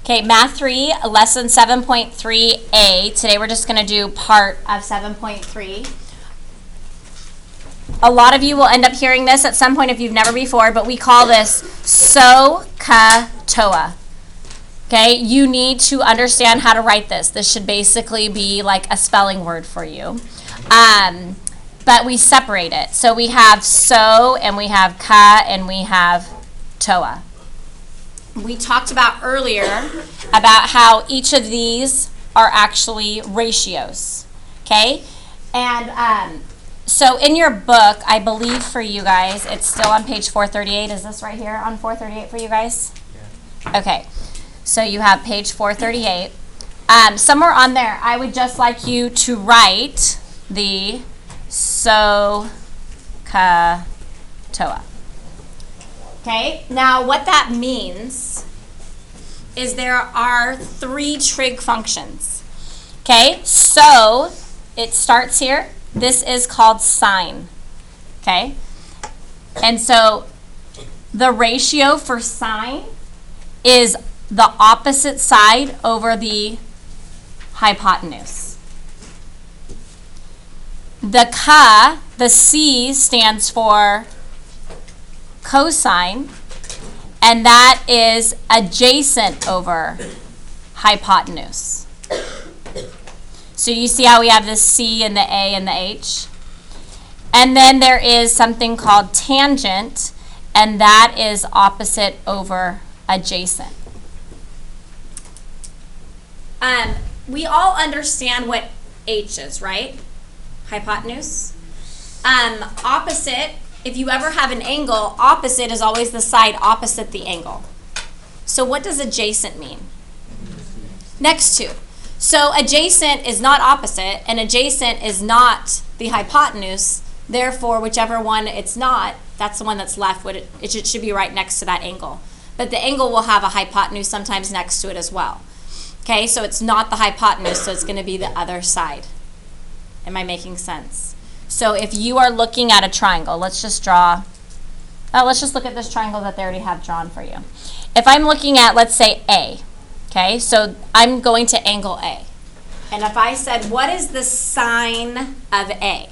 Okay, Math 3, Lesson 7.3a. Today we're just going to do part of 7.3. A lot of you will end up hearing this at some point if you've never before, but we call this SOHCAHTOA. Okay, you need to understand how to write this. This should basically be like a spelling word for you. But we separate it. So we have so, and we have ka, and we have toa. We talked about earlier about how each of these are actually ratios. Okay? And so in your book, I believe for you guys, it's still on page 438. Is this right here on 438 for you guys? Yeah. Okay. So you have page 438. Somewhere on there, I would just like you to write the SOHCAHTOA. Okay, now what that means is there are 3 trig functions. Okay, so it starts here. This is called sine. Okay, and so the ratio for sine is the opposite side over the hypotenuse. The ka, the C stands for cosine, and that is adjacent over hypotenuse. So you see how we have the C and the A and the H? And then there is something called tangent, and that is opposite over adjacent. We all understand what H is, right? Hypotenuse. Opposite, if you ever have an angle, opposite is always the side opposite the angle. So what does adjacent mean? Next to. So adjacent is not opposite, and adjacent is not the hypotenuse. Therefore, whichever one it's not, that's the one that's left. It should be right next to that angle. But the angle will have a hypotenuse sometimes next to it as well. Okay, so it's not the hypotenuse, so it's going to be the other side. Am I making sense? So if you are looking at a triangle, let's just look at this triangle that they already have drawn for you. If I'm looking at, let's say, A, okay, so I'm going to angle A. And if I said, what is the sine of A?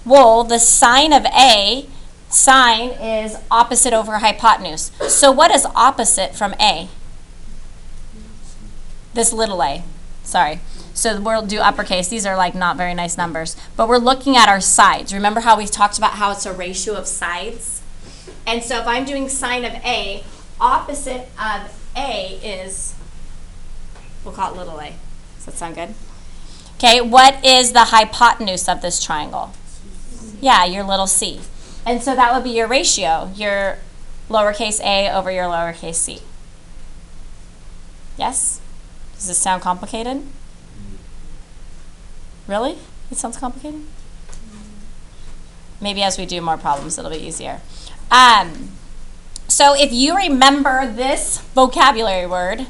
Well, the sine of A, sine is opposite over hypotenuse. So what is opposite from A? This little a, sorry. So we'll do uppercase. These are like not very nice numbers. But we're looking at our sides. Remember how we talked about how it's a ratio of sides? And so if I'm doing sine of A, opposite of A is, we'll call it little a. Does that sound good? Okay, what is the hypotenuse of this triangle? Yeah, your little c. And so that would be your ratio, your lowercase a over your lowercase c. Yes? Does this sound complicated? Really? It sounds complicated? Maybe as we do more problems, it'll be easier. So if you remember this vocabulary word,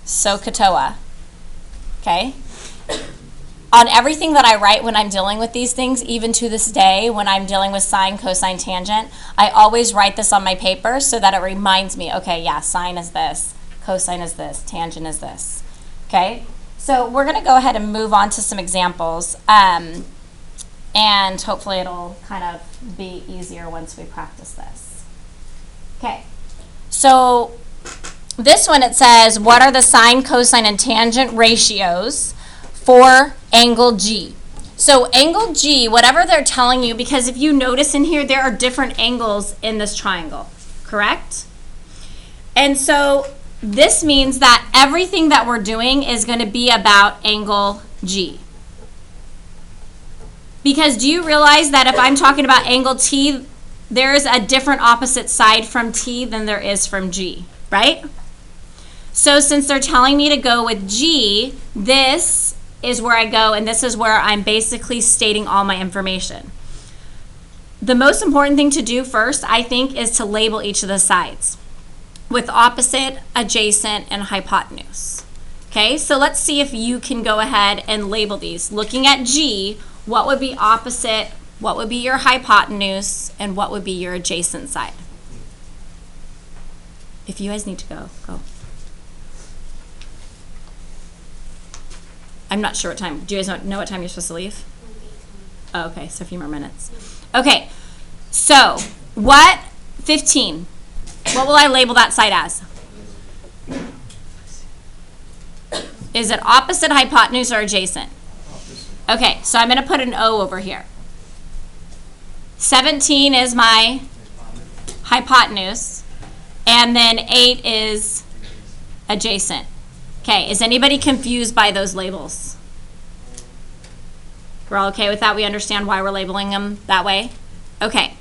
SOHCAHTOA, okay? On everything that I write when I'm dealing with these things, even to this day, when I'm dealing with sine, cosine, tangent, I always write this on my paper so that it reminds me, okay, yeah, sine is this. Cosine is this, tangent is this, okay? So we're going to go ahead and move on to some examples, and hopefully it'll kind of be easier once we practice this. Okay, so this one it says, what are the sine, cosine, and tangent ratios for angle G? So angle G, whatever they're telling you, because if you notice in here, there are different angles in this triangle, correct? And so this means that everything that we're doing is going to be about angle G. Because do you realize that if I'm talking about angle T, there is a different opposite side from T than there is from G, right? So since they're telling me to go with G, this is where I go, and this is where I'm basically stating all my information. The most important thing to do first, I think, is to label each of the sides with opposite, adjacent, and hypotenuse. Okay, so let's see if you can go ahead and label these. Looking at G, what would be opposite, what would be your hypotenuse, and what would be your adjacent side? If you guys need to go, go. I'm not sure what time. Do you guys know what time you're supposed to leave? Oh, okay, so a few more minutes. Okay, so what, 15, what will I label that side as? Is it opposite, hypotenuse, or adjacent? Okay, so I'm going to put an O over here. 17 is my hypotenuse, and then 8 is adjacent. Okay, is anybody confused by those labels? We're all okay with that? We understand why we're labeling them that way? Okay,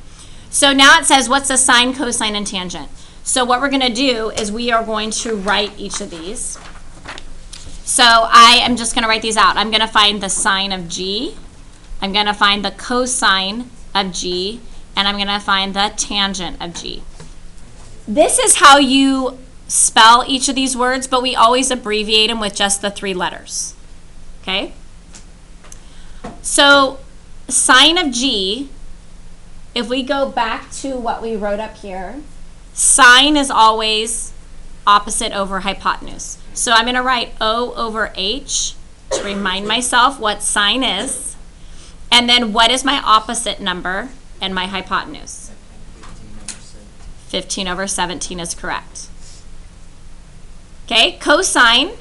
so now it says what's the sine, cosine, and tangent. So what we're going to do is we are going to write each of these. So I am just going to write these out. I'm going to find the sine of G. I'm going to find the cosine of G. And I'm going to find the tangent of G. This is how you spell each of these words, but we always abbreviate them with just the 3 letters. Okay? So sine of G, if we go back to what we wrote up here, sine is always opposite over hypotenuse. So I'm going to write O over H to remind myself what sine is, and then what is my opposite number and my hypotenuse. 15 over 17 is correct. Okay, cosine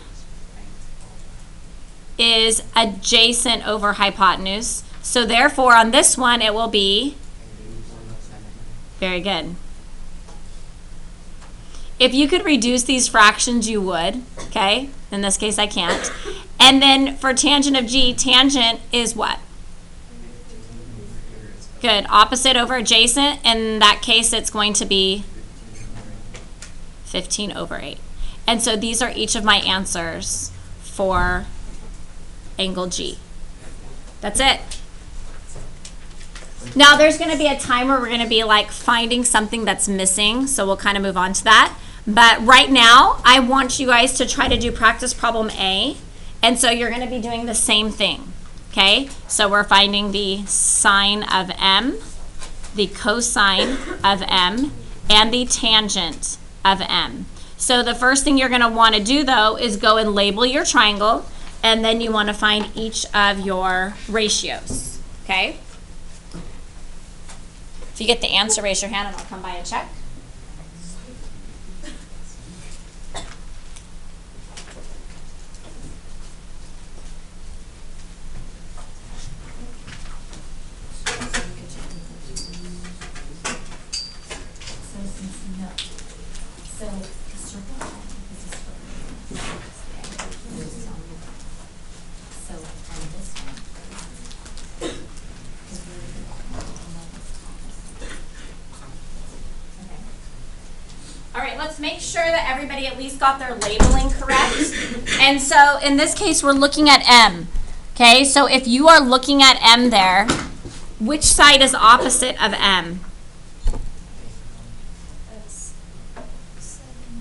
is adjacent over hypotenuse. So therefore on this one it will be, very good. If you could reduce these fractions, you would, okay? In this case I can't. And then for tangent of G, tangent is what? Good, opposite over adjacent. In that case it's going to be 15 over 8. And so these are each of my answers for angle G. That's it. Now there's going to be a time where we're going to be like finding something that's missing, so we'll kind of move on to that. But right now I want you guys to try to do practice problem A, and so you're going to be doing the same thing. Okay, so we're finding the sine of M, the cosine of M, and the tangent of M. So the first thing you're going to want to do though is go and label your triangle, and then you want to find each of your ratios. Okay? If you get the answer, raise your hand and I'll come by and check. Let's make sure that everybody at least got their labeling correct. And so in this case, we're looking at M. Okay, so if you are looking at M there, which side is opposite of M?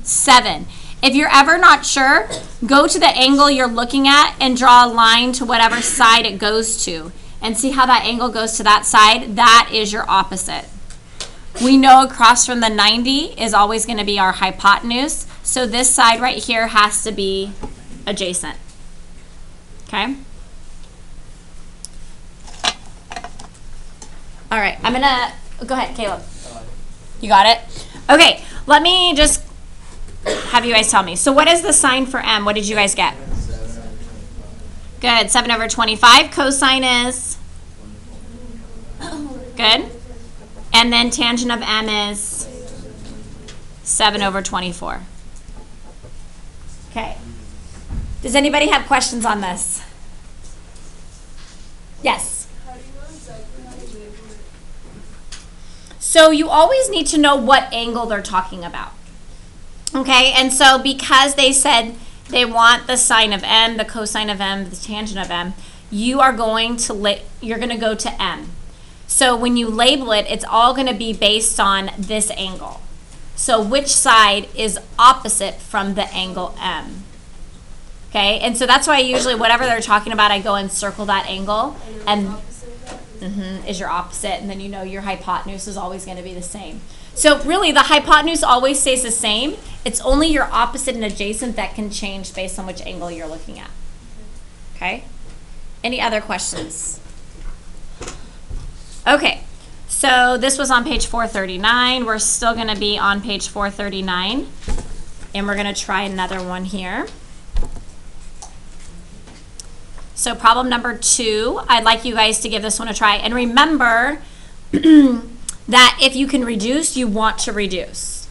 7. If you're ever not sure, go to the angle you're looking at and draw a line to whatever side it goes to. And see how that angle goes to that side? That is your opposite. We know across from the 90 is always going to be our hypotenuse. So this side right here has to be adjacent. Okay? All right, I'm going to, go ahead, Caleb. You got it? Okay, let me just have you guys tell me. So what is the sign for M? What did you guys get? Good, 7 over 25. Cosine is? Good. And then tangent of M is 7 over 24. Okay. Does anybody have questions on this? Yes? How do you know exactly how to label it? So you always need to know what angle they're talking about. Okay, and so because they said they want the sine of M, the cosine of M, the tangent of M, you are going to you're going to go to M. So when you label it, it's all going to be based on this angle. So which side is opposite from the angle M? Okay, and so that's why usually whatever they're talking about, I go and circle that angle, and is your opposite, and then you know your hypotenuse is always going to be the same. So really, the hypotenuse always stays the same. It's only your opposite and adjacent that can change based on which angle you're looking at. Okay. Okay? Any other questions? Okay, so this was on page 439. We're still going to be on page 439, and we're going to try another one here. So problem number 2, I'd like you guys to give this one a try. And remember that if you can reduce, you want to reduce.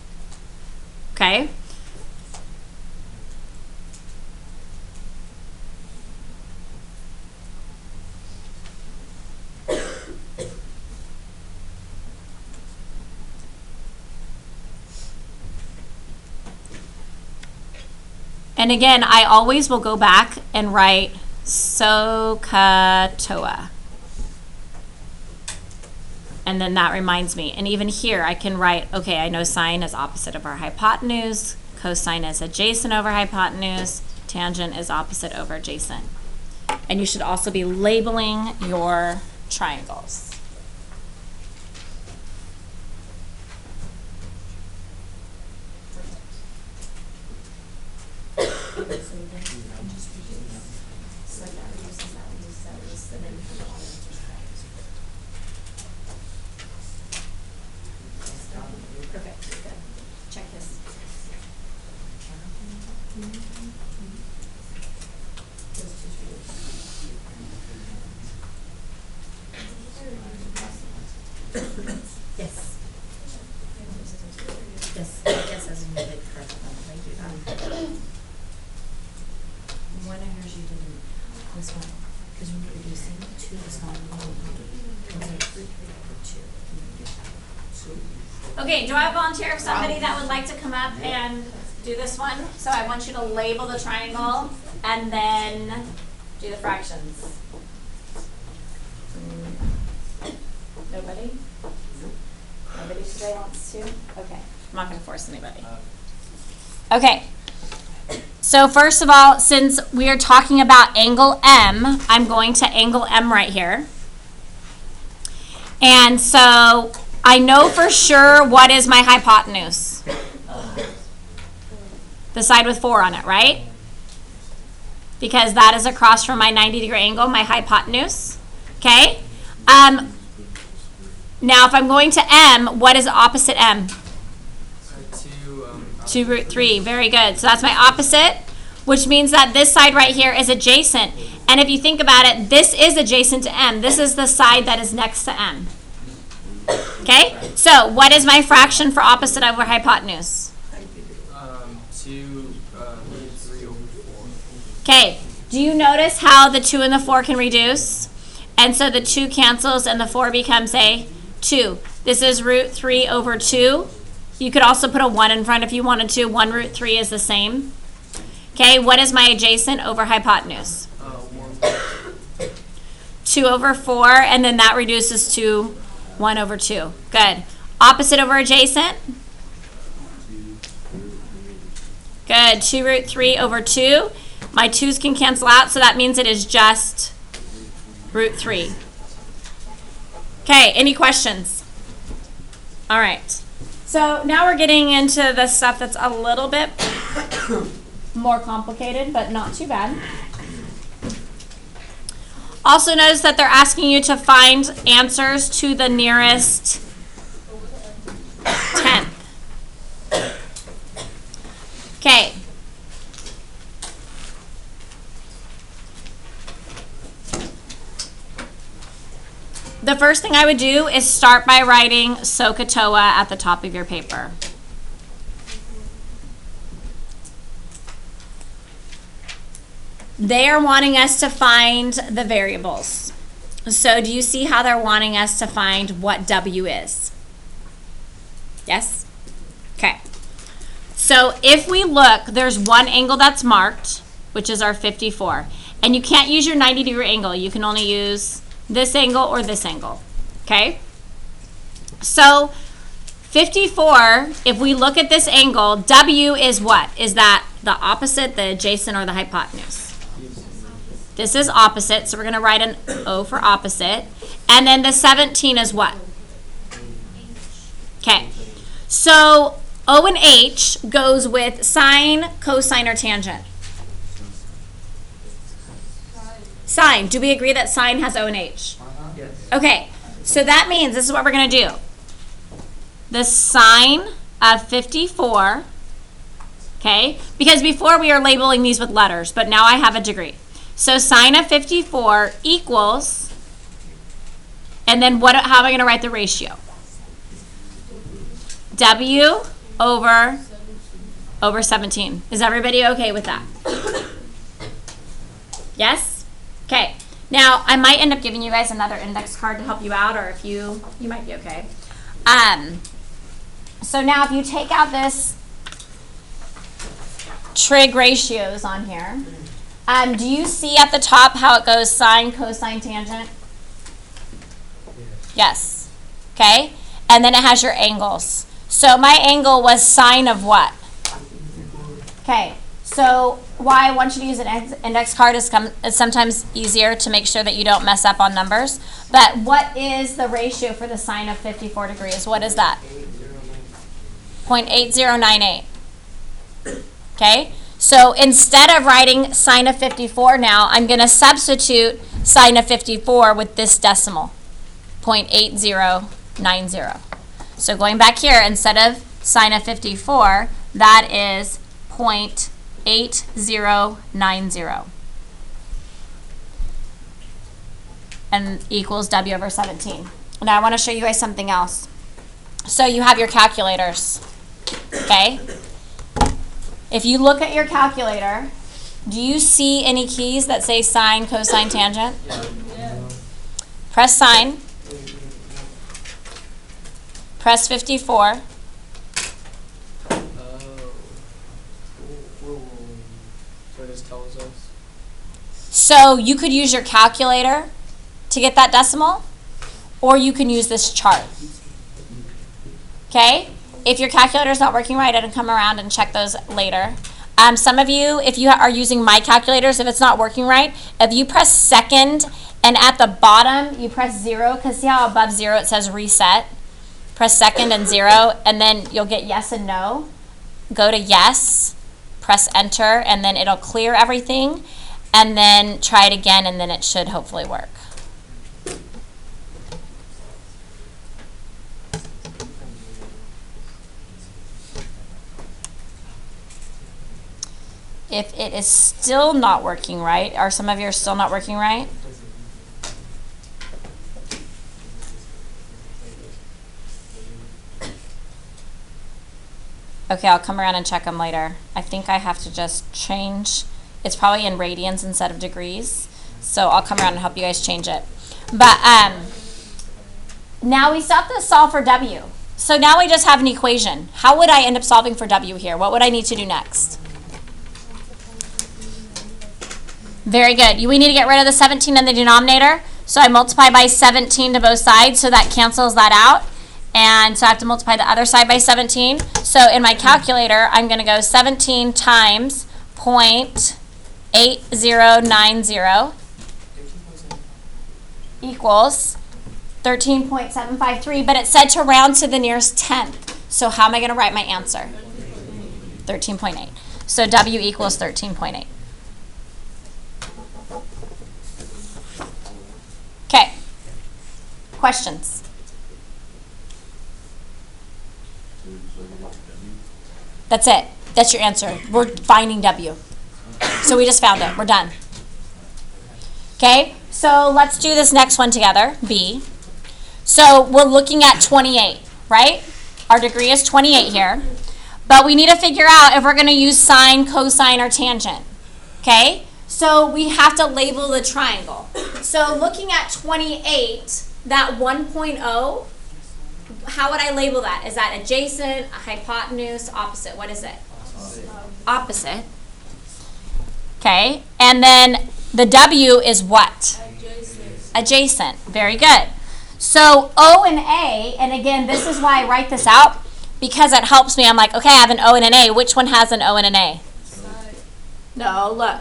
Okay? And again, I always will go back and write SOHCAHTOA. And then that reminds me. And even here, I can write, okay, I know sine is opposite of our hypotenuse, cosine is adjacent over hypotenuse, tangent is opposite over adjacent. And you should also be labeling your triangles. Perfect. Good. Check this. Yes. Yes. Yes, as in you did correct. Thank you. One energy didn't. This one. Because when you're reducing 2 is not 1. Okay, do I volunteer for somebody that would like to come up and do this one? So I want you to label the triangle and then do the fractions. Nobody? Nobody today wants to? Okay, I'm not going to force anybody. Okay, so first of all, since we are talking about angle M, I'm going to angle M right here. And so I know for sure what is my hypotenuse. The side with 4 on it, right? Because that is across from my 90-degree angle, my hypotenuse. Okay? Now, if I'm going to M, what is opposite M? 2 root 3. Very good. So that's my opposite, which means that this side right here is adjacent. And if you think about it, this is adjacent to M. This is the side that is next to M. Okay? So what is my fraction for opposite over hypotenuse? 2 root 3 over 4. Okay. Do you notice how the 2 and the 4 can reduce? And so the 2 cancels and the 4 becomes a 2. This is root 3 over 2. You could also put a 1 in front if you wanted to. 1 root 3 is the same. Okay, what is my adjacent over hypotenuse? 2 over 4, and then that reduces to 1 over 2. Good. Opposite over adjacent? Good. 2 root 3 over 2. My 2's can cancel out, so that means it is just root 3. Okay, any questions? All right. So now we're getting into the stuff that's a little bit more complicated, but not too bad. Also notice that they're asking you to find answers to the nearest tenth. Okay. The first thing I would do is start by writing SOHCAHTOA at the top of your paper. They are wanting us to find the variables. So do you see how they're wanting us to find what W is? Yes? Okay. So if we look, there's one angle that's marked, which is our 54. And you can't use your 90-degree angle. You can only use this angle or this angle. Okay? So 54, if we look at this angle, W is what? Is that the opposite, the adjacent, or the hypotenuse? This is opposite, so we're going to write an O for opposite. And then the 17 is what? Okay. So O and H goes with sine, cosine, or tangent. Sine. Do we agree that sine has O and H? Yes. Okay, so that means this is what we're going to do. The sine of 54, okay, because before we were labeling these with letters, but now I have a degree. So sine of 54 equals, and then how am I going to write the ratio? W over 17. Is everybody okay with that? Yes? Okay. Now, I might end up giving you guys another index card to help you out, or if you might be okay. So now if you take out this trig ratios on here, do you see at the top how it goes sine, cosine, tangent? Yes. Okay. And then it has your angles. So my angle was sine of what? Okay. So why I want you to use an index card is it's sometimes easier to make sure that you don't mess up on numbers. But what is the ratio for the sine of 54 degrees? What is that? 0.8098. Okay? So instead of writing sine of 54 now, I'm going to substitute sine of 54 with this decimal, 0.8090. So going back here, instead of sine of 54, that is 0.8090. And equals W over 17. Now I want to show you guys something else. So you have your calculators, okay? If you look at your calculator, do you see any keys that say sine, cosine, tangent? Yeah. Press sine. Press 54. So this tells us. So you could use your calculator to get that decimal, or you can use this chart. Okay? If your calculator is not working right, I can come around and check those later. Some of you, if you are using my calculators, if it's not working right, if you press second and at the bottom you press 0, because see how above 0 it says reset? Press second and 0, and then you'll get yes and no. Go to yes, press enter, and then it'll clear everything, and then try it again, and then it should hopefully work. If it is still not working right, are some of you still not working right? Okay, I'll come around and check them later. I think I have to just change. It's probably in radians instead of degrees. So I'll come around and help you guys change it. But now we still have to solve for W. So now we just have an equation. How would I end up solving for W here? What would I need to do next? Very good. We need to get rid of the 17 in the denominator. So I multiply by 17 to both sides, so that cancels that out. And so I have to multiply the other side by 17. So in my calculator, I'm going to go 17 times 0.8090 equals 13.753. But it said to round to the nearest tenth. So how am I going to write my answer? 13.8. So W equals 13.8. Okay. Questions? That's it. That's your answer. We're finding W. So we just found it. We're done. Okay, so let's do this next one together, B. So we're looking at 28, right? Our degree is 28 here. But we need to figure out if we're going to use sine, cosine, or tangent. Okay, so we have to label the triangle. So looking at 28, that 1.0, how would I label that? Is that adjacent, hypotenuse, opposite? What is it? Opposite. Okay, and then the W is what? Adjacent. Very good. So O and A, and again, this is why I write this out, because it helps me. I'm like, okay, I have an O and an A. Which one has an O and an A? No, look.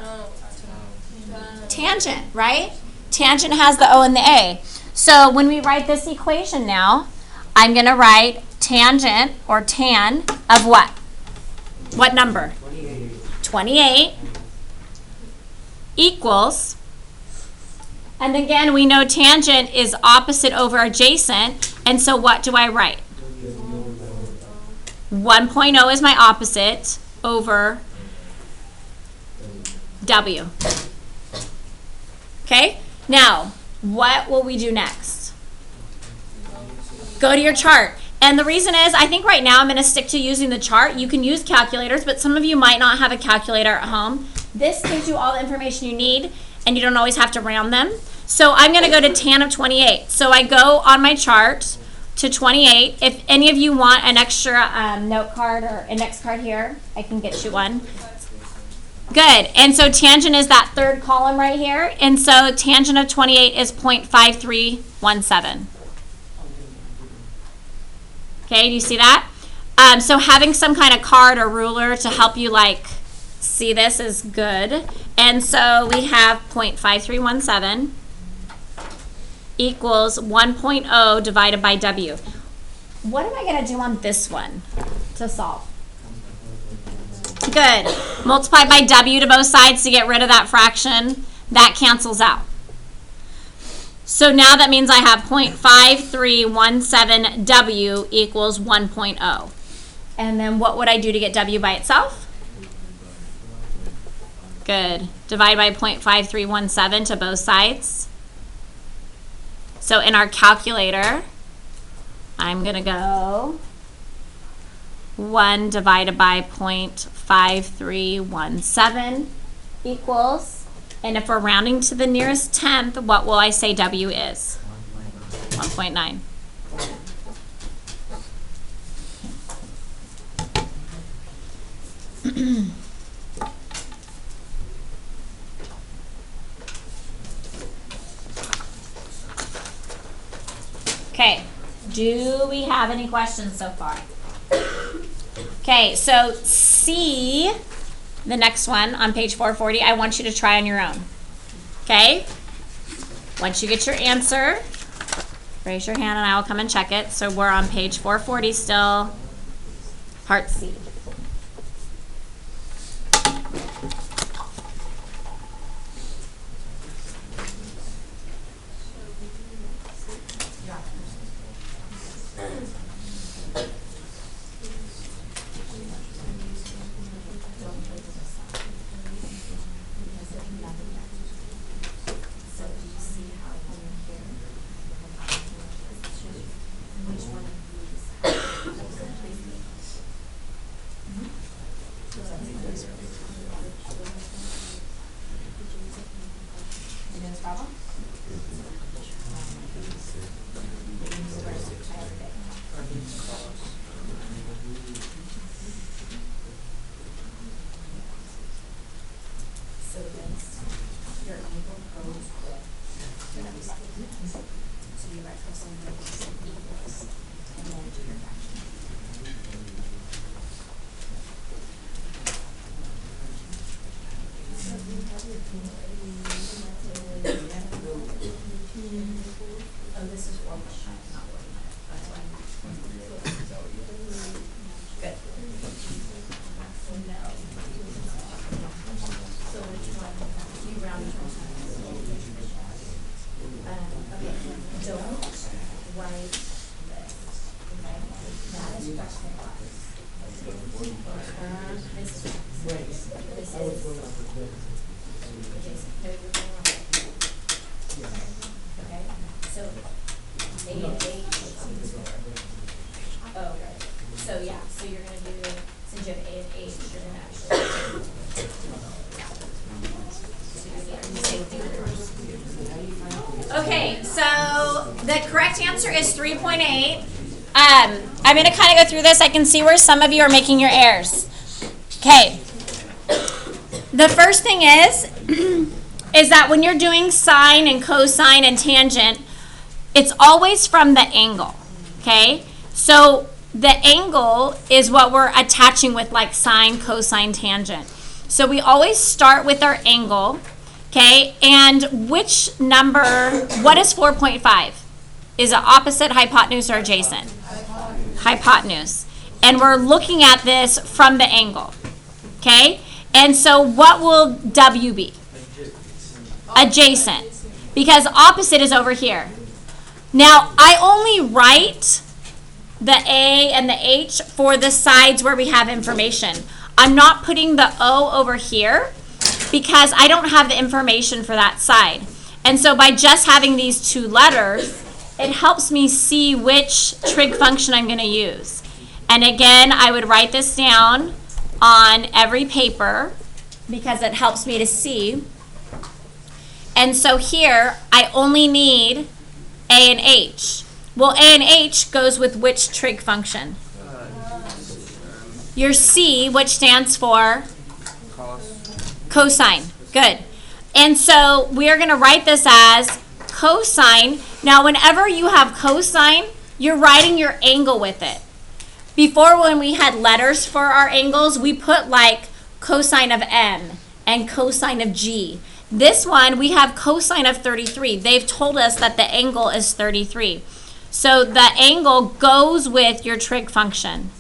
Tangent, right? Tangent has the O and the A. So when we write this equation now, I'm going to write tangent, or tan, of what? What number? 28 equals And again, we know tangent is opposite over adjacent, and so what do I write? 1.0 is my opposite over W. Okay? Now, what will we do next? Go to your chart. And the reason is, I think right now I'm going to stick to using the chart. You can use calculators, but some of you might not have a calculator at home. This gives you all the information you need, and you don't always have to round them. So I'm going to go to tan of 28. So I go on my chart to 28. If any of you want an extra note card or index card here, I can get you one. Good. And so tangent is that third column right here. And so tangent of 28 is 0.5317. Okay, do you see that? So having some kind of card or ruler to help you like see this is good. And so we have 0.5317 equals 1.0 divided by W. What am I going to do on this one to solve? Good. Multiply by W to both sides to get rid of that fraction. That cancels out. So now that means I have 0.5317 W equals 1.0. And then what would I do to get W by itself? Good. Divide by 0.5317 to both sides. So in our calculator, I'm going to go 1 divided by 0.5317 equals, and if we're rounding to the nearest tenth, what will I say W is? 1.9. Okay, do we have any questions so far? Okay, so C, the next one on page 440, I want you to try on your own. Okay? Once you get your answer, raise your hand and I will come and check it. So we're on page 440 still, part C. Okay, so the correct answer is 3.8. I'm going to kind of go through this. I can see where some of you are making your errors. Okay. The first thing is that when you're doing sine and cosine and tangent, it's always from the angle. Okay? So the angle is what we're attaching with like sine, cosine, tangent. So we always start with our angle. Okay, and which number, what is 4.5? Is it opposite, hypotenuse, or adjacent? Hypotenuse. And we're looking at this from the angle. Okay, and so what will W be? Adjacent. because opposite is over here. Now, I only write the A and the H for the sides where we have information. I'm not putting the O over here because I don't have the information for that side. And so by just having these two letters, it helps me see which trig function I'm going to use. And again, I would write this down on every paper because it helps me to see. And so here, I only need A and H. Well, A and H goes with which trig function? Your C, which stands for? Cosine. Good. And so we're going to write this as cosine. Now, whenever you have cosine, you're writing your angle with it. Before, when we had letters for our angles, we put like cosine of M and cosine of G. This one, we have cosine of 33. They've told us that the angle is 33. So the angle goes with your trig function.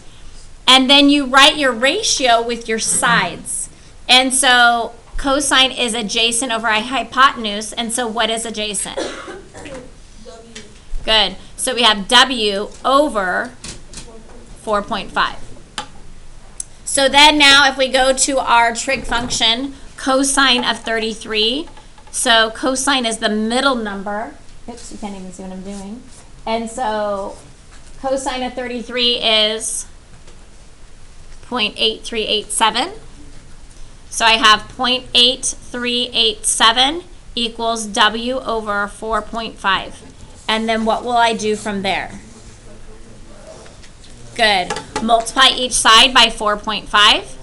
And then you write your ratio with your sides. And so cosine is adjacent over a hypotenuse. And so what is adjacent? W. Good. So we have W over 4.5. So then now if we go to our trig function, cosine of 33. So cosine is the middle number. Oops, you can't even see what I'm doing. And so cosine of 33 is 0.8387. So I have 0.8387 equals W over 4.5. And then what will I do from there? Good. Multiply each side by 4.5.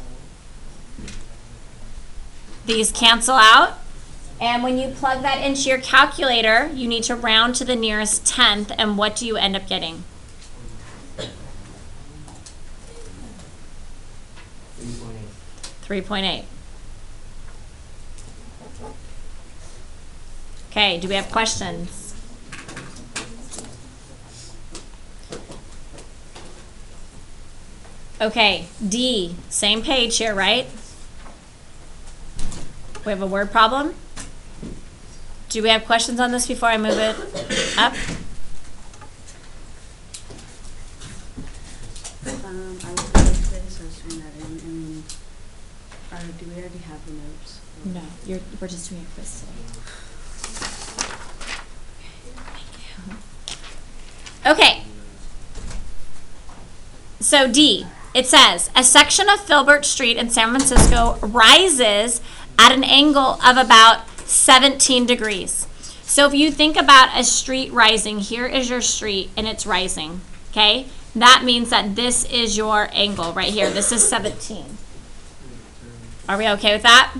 These cancel out. And when you plug that into your calculator, you need to round to the nearest tenth. And what do you end up getting? 3.8. Okay, do we have questions? Okay, D, same page here, right? We have a word problem? Do we have questions on this before I move it up? I was going to say, so I was doing that in, do we already have the notes? No, we're just doing a quiz today. Okay. So D, it says, a section of Filbert Street in San Francisco rises at an angle of about 17 degrees. So if you think about a street rising, here is your street and it's rising, okay? That means that this is your angle right here. This is 17. Are we okay with that?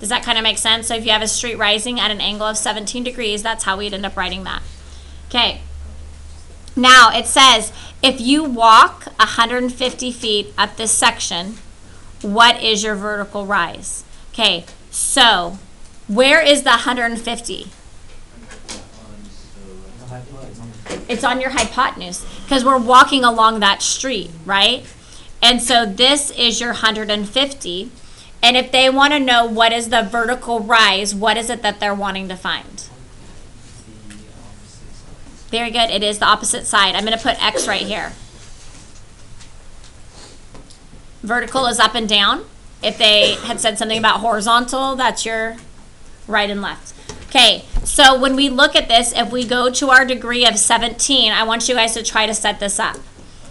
Does that kind of make sense? So if you have a street rising at an angle of 17 degrees, that's how we'd end up writing that. Okay. Now it says, if you walk 150 feet up this section, what is your vertical rise? Okay, so where is the 150? It's on your hypotenuse because we're walking along that street, right? And so this is your 150. And if they want to know what is the vertical rise, what is it that they're wanting to find? Very good. It is the opposite side. I'm going to put X right here. Vertical is up and down. If they had said something about horizontal, that's your right and left. Okay, so when we look at this, if we go to our degree of 17, I want you guys to try to set this up.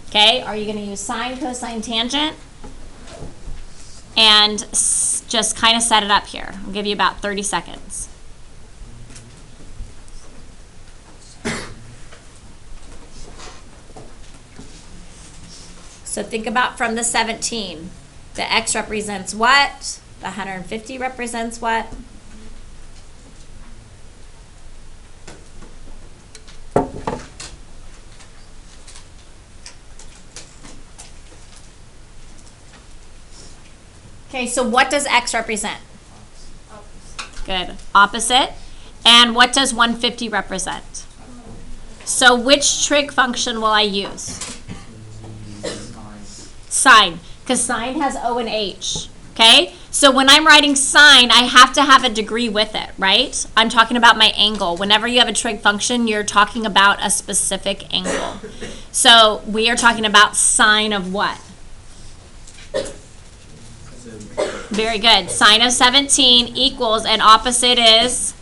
Okay, are you going to use sine, cosine, tangent? And just kind of set it up here. I'll give you about 30 seconds. So think about from the 17. The X represents what? The 150 represents what? Okay, so what does X represent? Good. Opposite. And what does 150 represent? So which trig function will I use? Sine. Because sine has O and H. Okay? So when I'm writing sine, I have to have a degree with it, right? I'm talking about my angle. Whenever you have a trig function, you're talking about a specific angle. So we are talking about sine of what? Very good. Sine of 17 equals, and opposite is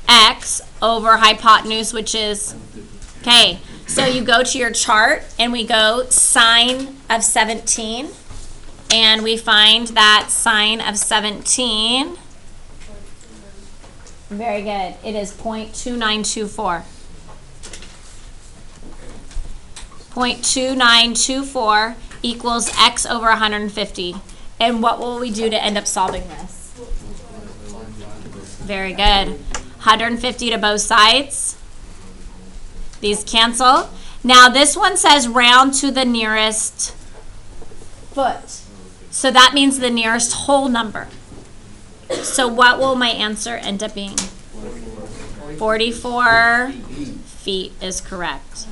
x over hypotenuse, which is, okay. So you go to your chart, and we go sine of 17. And we find that sine of 17, very good, it is 0.2924. 0.2924 equals x over 150. And what will we do to end up solving this? Very good. 150 to both sides. These cancel. Now this one says round to the nearest foot. So that means the nearest whole number. So what will my answer end up being? 44 feet is correct.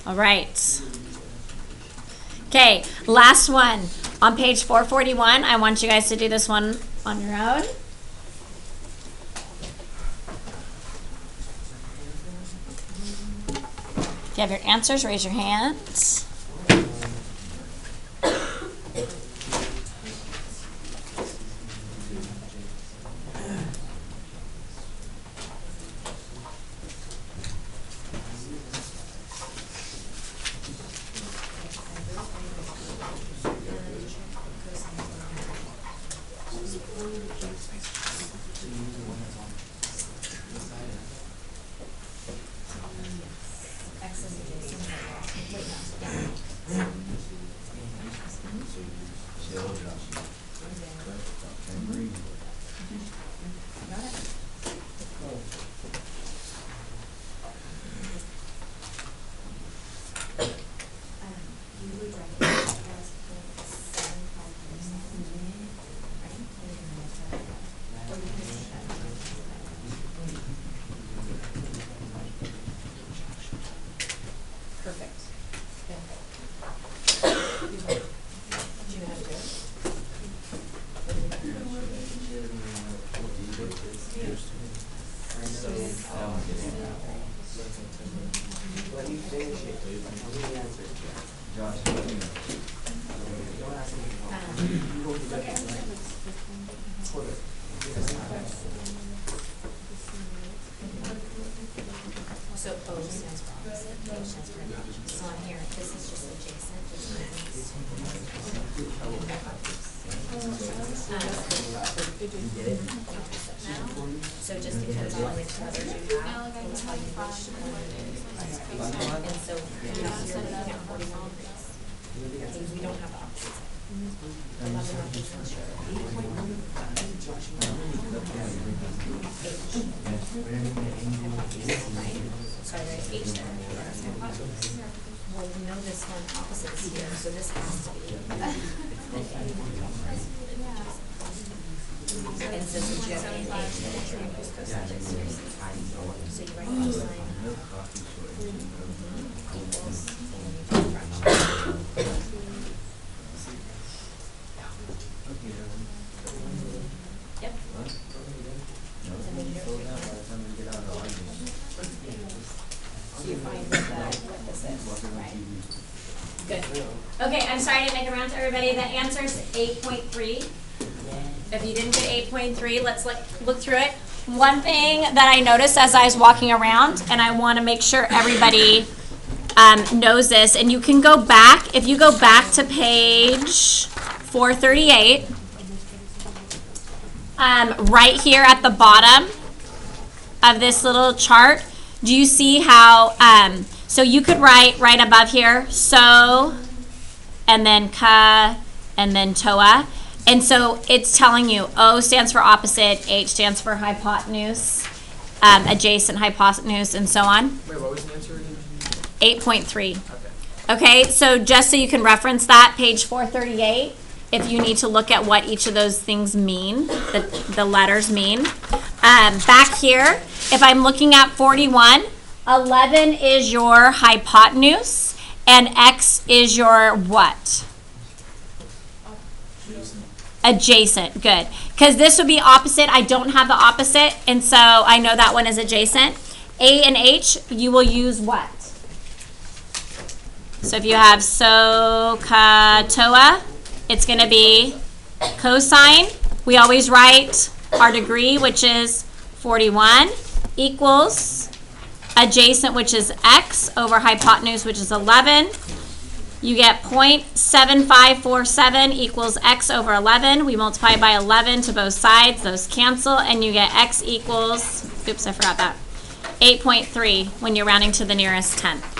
All right. Okay, last one. On page 441, I want you guys to do this one on your own. If you have your answers, raise your hands. So O stands for opposite, H stands for adjacent. So on here, this is just adjacent. So just because all the others you have will tell you which one it is. And so here we have 41 degrees. And we don't have the opposite side. 11% sure. So I write H there. Well, we know this one opposite is here, so this has to be. And since you have an H, then it's your equals cosine series. So you write cosine equals, and you do fraction. Yep. And then here. So you find what this is, right? Good. Okay, I'm sorry to make it around to everybody. The answer is 8.3. If you didn't get 8.3, let's look through it. One thing that I noticed as I was walking around, and I want to make sure everybody knows this, and you can go back, if you go back to page 438, right here at the bottom of this little chart, do you see how, so you could write right above here, so, and then ka, and then toa. And so it's telling you O stands for opposite, H stands for hypotenuse, adjacent hypotenuse, and so on. Wait, what was the answer again? 8.3. Okay, so just so you can reference that, page 438, if you need to look at what each of those things mean, the letters mean. Back here, if I'm looking at 41, 11 is your hypotenuse, and x is your what? Adjacent, good. Because this would be opposite. I don't have the opposite, and so I know that one is adjacent. A and H, you will use what? So if you have SOHCAHTOA, it's going to be cosine. We always write our degree, which is 41, equals adjacent, which is x, over hypotenuse, which is 11. You get 0.7547 equals x over 11. We multiply by 11 to both sides. Those cancel, and you get x equals, oops, I forgot that, 8.3 when you're rounding to the nearest tenth.